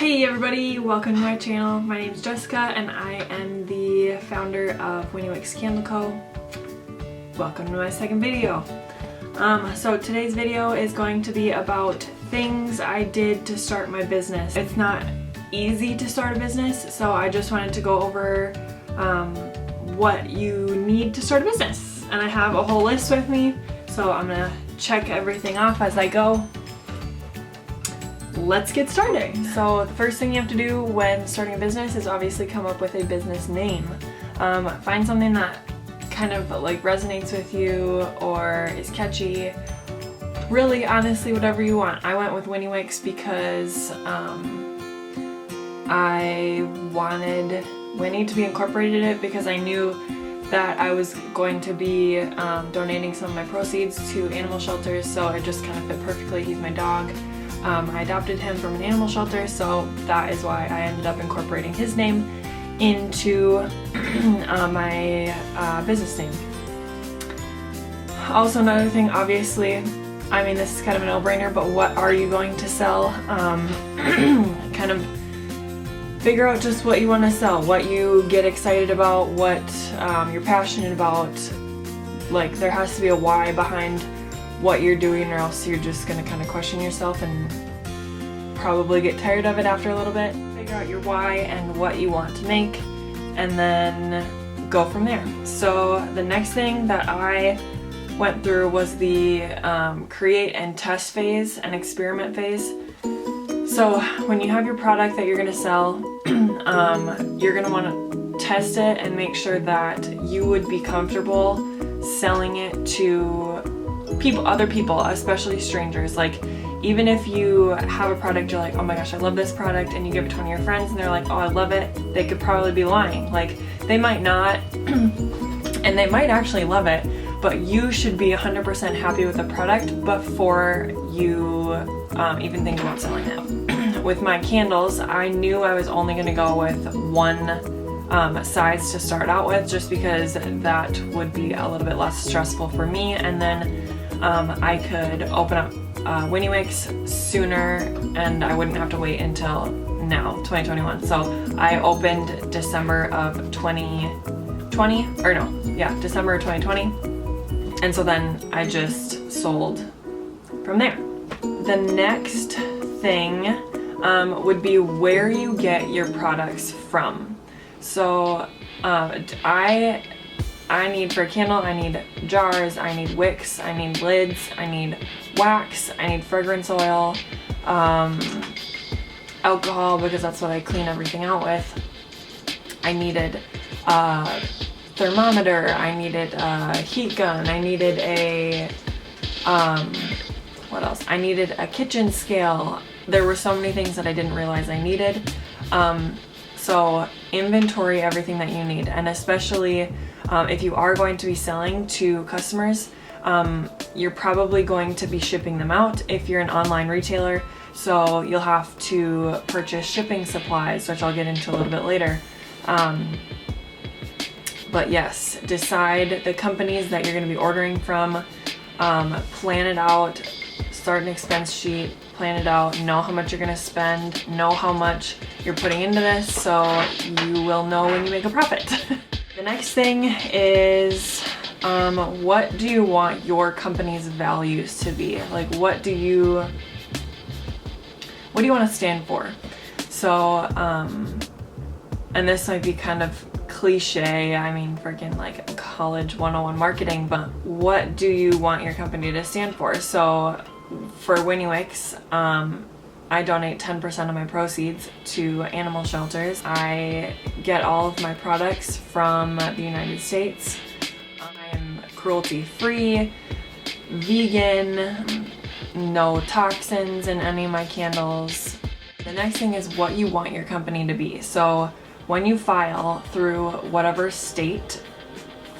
Hey everybody, welcome to my channel. My name is Jessica and I am the founder of Winny Wicks Candle Co. Welcome to my second video. So today's video is going to be about things I did to start my business. It's not easy to start a business, so I just wanted to go over what you need to start a business. And I have a whole list with me, so I'm gonna check everything off as I go. Let's get started. So the first thing you have to do when starting a business is obviously come up with a business name. Find something that kind of like resonates with you or is catchy. Really, honestly, whatever you want. I went with Winny Wicks because I wanted Winny to be incorporated in it because I knew that I was going to be donating some of my proceeds to animal shelters, so it just kind of fit perfectly. He's my dog. I adopted him from an animal shelter, so that is why I ended up incorporating his name into my business name. Also, another thing, obviously, I mean, this is kind of a no-brainer, but what are you going to sell? Kind of figure out just what you want to sell, what you get excited about, what you're passionate about. Like, there has to be a why behind what you're doing, or else you're just going to kind of question yourself and probably get tired of it after a little bit. Figure out your why and what you want to make, and then go from there. So the next thing that I went through was the create and test phase and experiment phase. So when you have your product that you're going to sell, you're going to want to test it and make sure that you would be comfortable selling it to other people, especially strangers. Like, even if you have a product, you're like, oh my gosh, I love this product, and you give it to one of your friends and they're like, oh, I love it, they could probably be lying. Like, they might not, and they might actually love it, but you should be 100% happy with the product before you even think about selling it. With my candles, I knew I was only going to go with one size to start out with, just because that would be a little bit less stressful for me, and then I could open up Winny Wicks sooner and I wouldn't have to wait until now, 2021. So I opened December of 2020, or no, yeah, December of 2020. And so then I just sold from there. The next thing would be where you get your products from. So I need, for a candle, I need jars, I need wicks, I need lids, I need wax, I need fragrance oil, alcohol, because that's what I clean everything out with. I needed a thermometer, I needed a heat gun, I needed a, what else? I needed a kitchen scale. There were so many things that I didn't realize I needed. So inventory everything that you need, and especially if you are going to be selling to customers, you're probably going to be shipping them out if you're an online retailer, so you'll have to purchase shipping supplies, which I'll get into a little bit later. But yes, decide the companies that you're going to be ordering from, plan it out, start an expense sheet, plan it out, know how much you're going to spend, know how much you're putting into this, so you will know when you make a profit. The next thing is, what do you want your company's values to be? Like, what do you want to stand for? So, and this might be kind of cliche, I mean, freaking like college 101 marketing, but what do you want your company to stand for? So for Winny Wicks, I donate 10% of my proceeds to animal shelters. I get all of my products from the United States. I am cruelty-free, vegan, no toxins in any of my candles. The next thing is what you want your company to be. So when you file through whatever state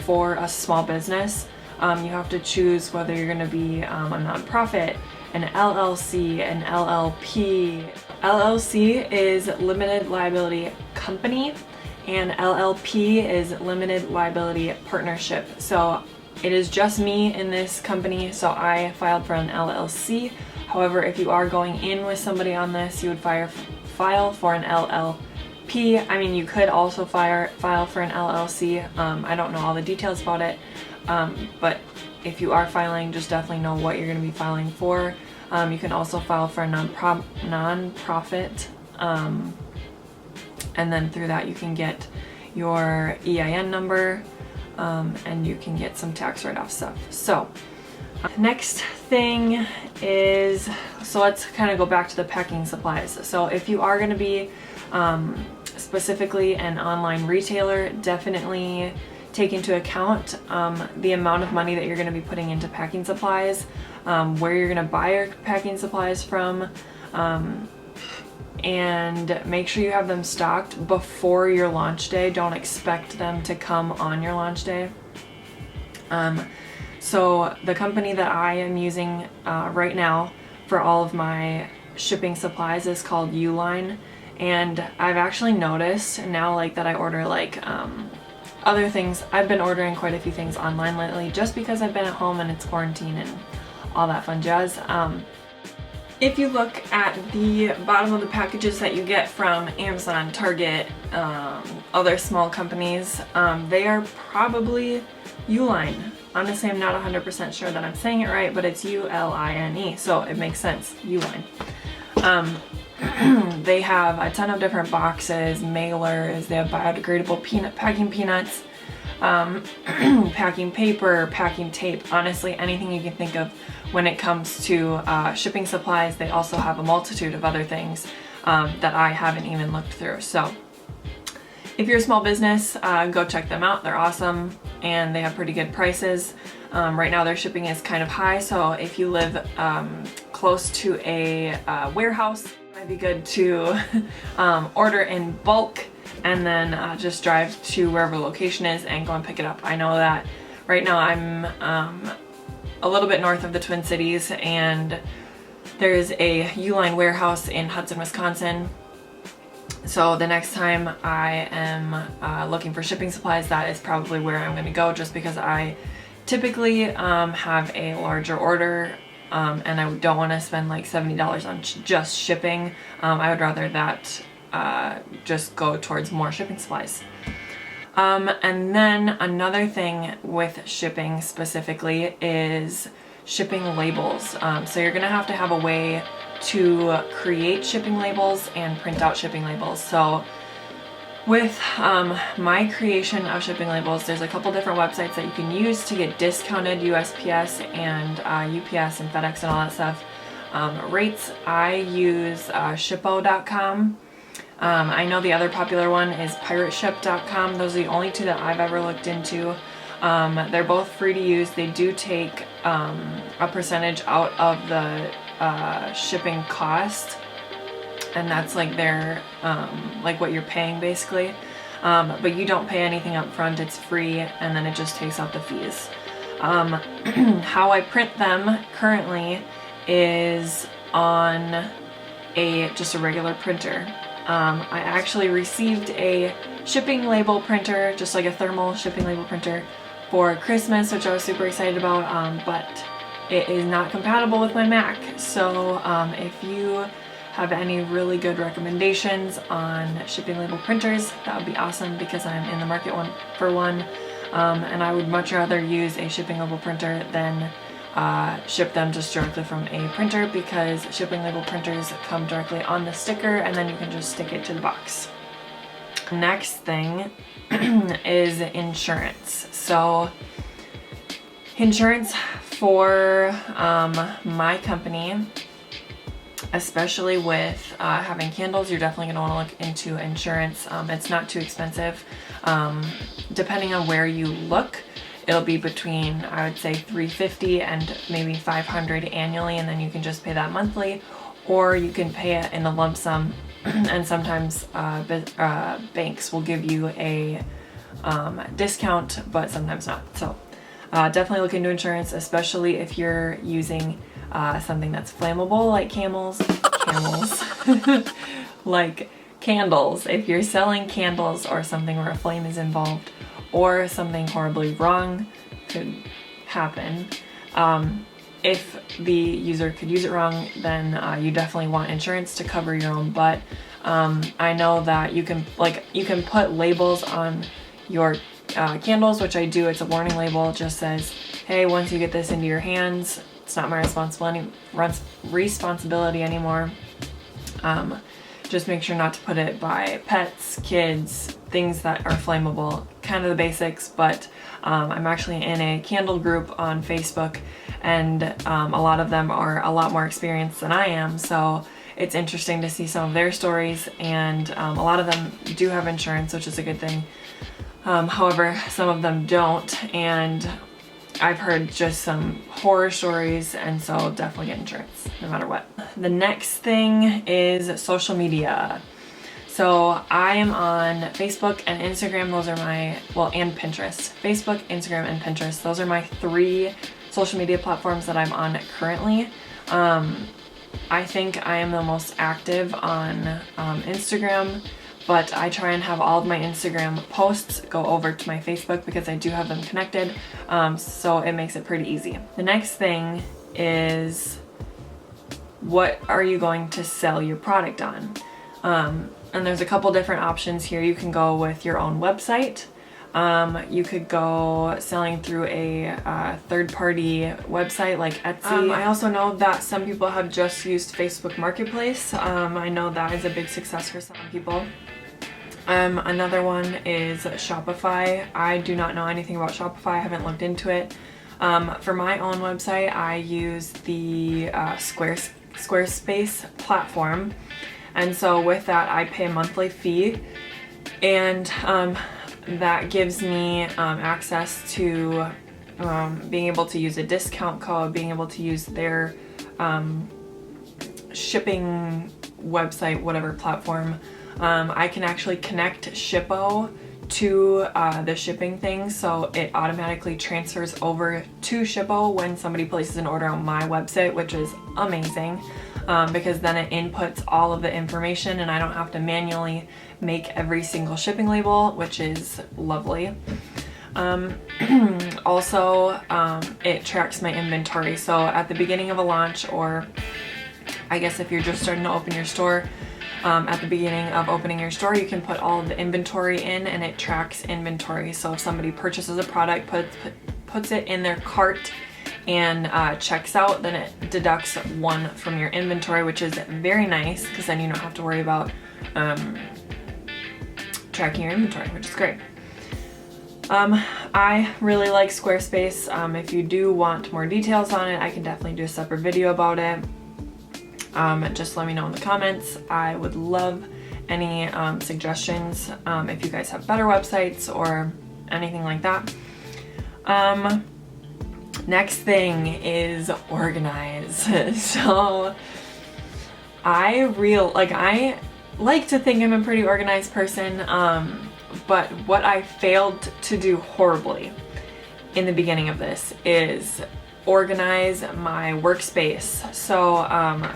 for a small business, you have to choose whether you're going to be a nonprofit, an LLC, an LLP. LLC is limited liability company, and LLP is limited liability partnership. So it is just me in this company, so I filed for an LLC. However, if you are going in with somebody on this, you would file for an LLP. I mean, you could also file for an LLC. I don't know all the details about it, but if you are filing, just definitely know what you're going to be filing for. You can also file for a non-profit, and then through that you can get your EIN number, and you can get some tax write-off stuff. So next thing is, so let's kind of go back to the packing supplies. So if you are going to be specifically an online retailer, definitely take into account the amount of money that you're going to be putting into packing supplies, where you're going to buy your packing supplies from, and make sure you have them stocked before your launch day. Don't expect them to come on your launch day. So the company that I am using right now for all of my shipping supplies is called Uline, and I've actually noticed now, like, that I order like other things. I've been ordering quite a few things online lately just because I've been at home and it's quarantine and all that fun jazz. If you look at the bottom of the packages that you get from Amazon, Target, other small companies, they are probably Uline. Honestly, I'm not 100% sure that I'm saying it right, but it's U-L-I-N-E, so it makes sense, Uline. They have a ton of different boxes, mailers, they have biodegradable packing peanuts, packing paper, packing tape, honestly anything you can think of when it comes to shipping supplies. They also have a multitude of other things that I haven't even looked through. So if you're a small business, go check them out. They're awesome and they have pretty good prices. Right now their shipping is kind of high, so if you live close to a warehouse, it might be good to order in bulk and then just drive to wherever the location is and go and pick it up. I know that right now I'm a little bit north of the Twin Cities, and there's a Uline warehouse in Hudson, Wisconsin. So the next time I am looking for shipping supplies, that is probably where I'm going to go, just because I typically have a larger order, and I don't want to spend like $70 on just shipping. I would rather that just go towards more shipping supplies. And then another thing with shipping specifically is shipping labels. So you're gonna have to have a way to create shipping labels and print out shipping labels. So with my creation of shipping labels, there's a couple different websites that you can use to get discounted USPS and UPS and FedEx and all that stuff rates. I use shippo.com. I know the other popular one is pirateship.com. Those are the only two that I've ever looked into. They're both free to use. They do take a percentage out of the shipping cost, and that's like their like what you're paying basically. But you don't pay anything up front. It's free, and then it just takes out the fees. How I print them currently is on just a regular printer. I actually received a shipping label printer, just like a thermal shipping label printer, for Christmas, which I was super excited about, but it is not compatible with my Mac. So if you have any really good recommendations on shipping label printers, that would be awesome, because I'm in the market for one, and I would much rather use a shipping label printer than ship them just directly from a printer, because shipping label printers come directly on the sticker and then you can just stick it to the box. Next thing is insurance. So insurance for my company, especially with having candles, you're definitely going to want to look into insurance. It's not too expensive. Depending on where you look, it'll be between, I would say, $350 and maybe $500 annually, and then you can just pay that monthly, or you can pay it in a lump sum. And sometimes banks will give you a discount, but sometimes not. So definitely look into insurance, especially if you're using something that's flammable, like camels, like candles. If you're selling candles or something where a flame is involved, or something horribly wrong could happen, if the user could use it wrong, then you definitely want insurance to cover your own butt. I know that you can put labels on your candles, which I do. It's a warning label. It just says, hey, once you get this into your hands, it's not my responsibility anymore. Just make sure not to put it by pets, kids, things that are flammable, kind of the basics. But I'm actually in a candle group on Facebook, and a lot of them are a lot more experienced than I am, so it's interesting to see some of their stories, and a lot of them do have insurance, which is a good thing. However, some of them don't, and I've heard just some horror stories, and so definitely get insurance no matter what. The next thing is social media. So I am on Facebook and Instagram. Those are my, and Pinterest. Facebook, Instagram, and Pinterest. Those are my 3 social media platforms that I'm on currently. I think I am the most active on Instagram, but I try and have all of my Instagram posts go over to my Facebook because I do have them connected, so it makes it pretty easy. The next thing is, what are you going to sell your product on? And there's a couple different options here. You can go with your own website. You could go selling through a third-party website like Etsy. I also know that some people have just used Facebook Marketplace. I know that is a big success for some people. Another one is Shopify. I do not know anything about Shopify. I haven't looked into it. For my own website, I use the Squarespace platform. And so with that, I pay a monthly fee, and that gives me access to being able to use a discount code, being able to use their shipping website, whatever platform. I can actually connect Shippo to the shipping thing, so it automatically transfers over to Shippo when somebody places an order on my website, which is amazing. Because then it inputs all of the information and I don't have to manually make every single shipping label, which is lovely. Also, it tracks my inventory. So at the beginning of a launch, or I guess if you're just starting to open your store, at the beginning of opening your store, you can put all of the inventory in and it tracks inventory. So if somebody purchases a product, puts it in their cart, and checks out, then it deducts 1 from your inventory, which is very nice because then you don't have to worry about tracking your inventory, which is great. I really like Squarespace. If you do want more details on it, I can definitely do a separate video about it. Just let me know in the comments. I would love any suggestions if you guys have better websites or anything like that. Next thing is organize. So I like to think I'm a pretty organized person, but what I failed to do horribly in the beginning of this is organize my workspace. So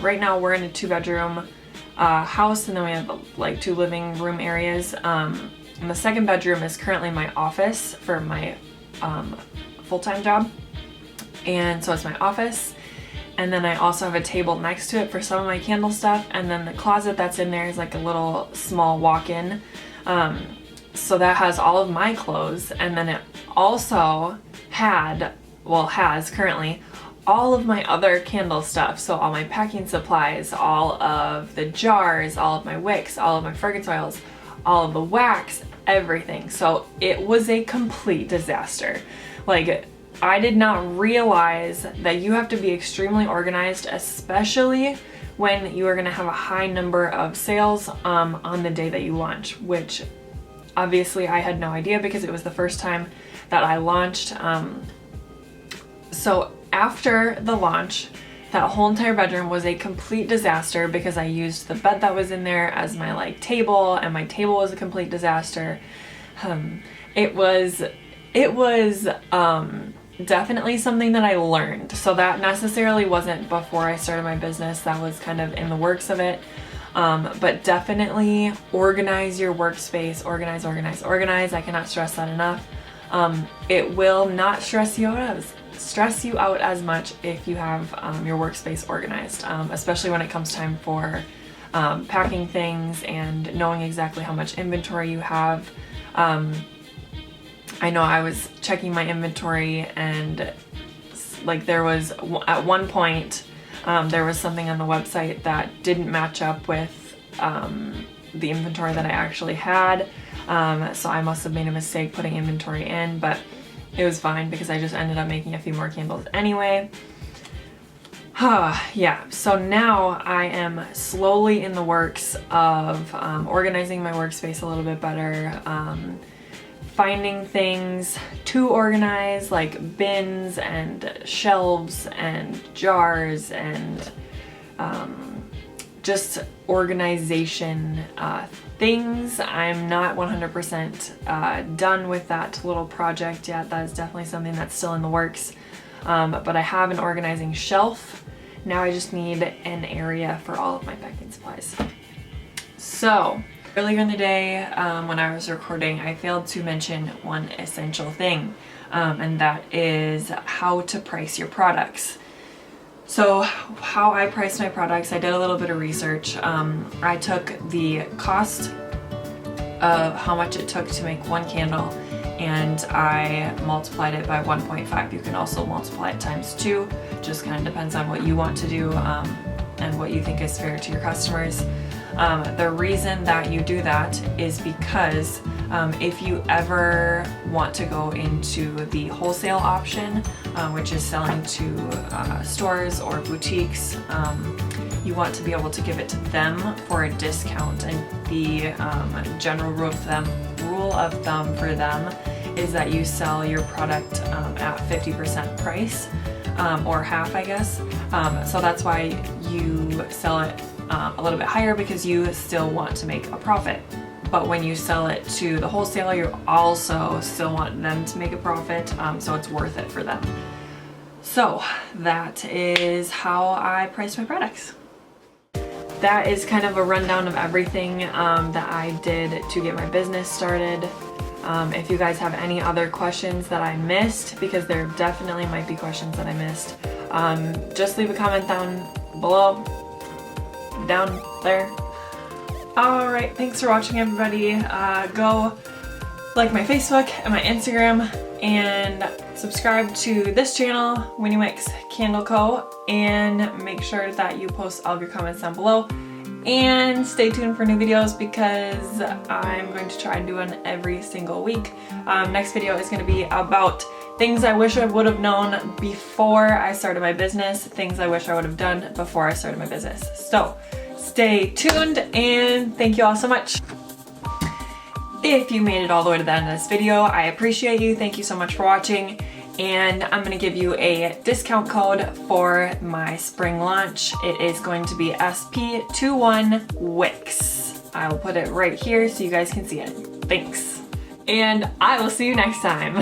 right now we're in a 2-bedroom house, and then we have like 2 living room areas. And the 2nd bedroom is currently my office for my full-time job. And so it's my office, and then I also have a table next to it for some of my candle stuff, and then the closet that's in there is like a little small walk-in. So that has all of my clothes, and then it also has currently all of my other candle stuff. So all my packing supplies, all of the jars, all of my wicks, all of my fragrance oils, all of the wax, everything. So it was a complete disaster. Like, I did not realize that you have to be extremely organized, especially when you are going to have a high number of sales on the day that you launch, which obviously I had no idea because it was the first time that I launched. So after the launch, that whole entire bedroom was a complete disaster because I used the bed that was in there as my table, and my table was a complete disaster. It was definitely something that I learned. So that necessarily wasn't before I started my business. That was kind of in the works of it. But definitely organize your workspace. Organize. I cannot stress that enough. It will not stress you out as much if you have your workspace organized, especially when it comes time for packing things and knowing exactly how much inventory you have. I know I was checking my inventory and like there was, at one point, there was something on the website that didn't match up with the inventory that I actually had. So I must have made a mistake putting inventory in, but it was fine because I just ended up making a few more candles anyway. Yeah, so now I am slowly in the works of organizing my workspace a little bit better, finding things to organize like bins and shelves and jars and just organization things. I'm not 100% done with that little project yet. That is definitely something that's still in the works. But I have an organizing shelf. Now I just need an area for all of my packing supplies. So earlier in the day when I was recording, I failed to mention one essential thing, and that is how to price your products. So how I price my products, I did a little bit of research. I took the cost of how much it took to make one candle and I multiplied it by 1.5. You can also multiply it times 2. Just kind of depends on what you want to do and what you think is fair to your customers. The reason that you do that is because if you ever want to go into the wholesale option, which is selling to stores or boutiques, you want to be able to give it to them for a discount. And the general rule of thumb for them is that you sell your product at 50% price, or half, I guess. So that's why you sell it a little bit higher, because you still want to make a profit. But when you sell it to the wholesaler, you also still want them to make a profit, so it's worth it for them. So that is how I price my products. That is kind of a rundown of everything that I did to get my business started. If you guys have any other questions that I missed, because there definitely might be questions that I missed, just leave a comment down below, down there. Alright, thanks for watching, everybody. Go like my Facebook and my Instagram and subscribe to this channel, Winny Wicks Candle Co, and make sure that you post all of your comments down below. And stay tuned for new videos because I'm going to try and do one every single week. Next video is going to be about things I wish I would have known before I started my business, things I wish I would have done before I started my business. So stay tuned and thank you all so much. If you made it all the way to the end of this video, I appreciate you. Thank you so much for watching. And I'm going to give you a discount code for my spring launch. It is going to be SP21WICKS. I will put it right here so you guys can see it. Thanks. And I will see you next time.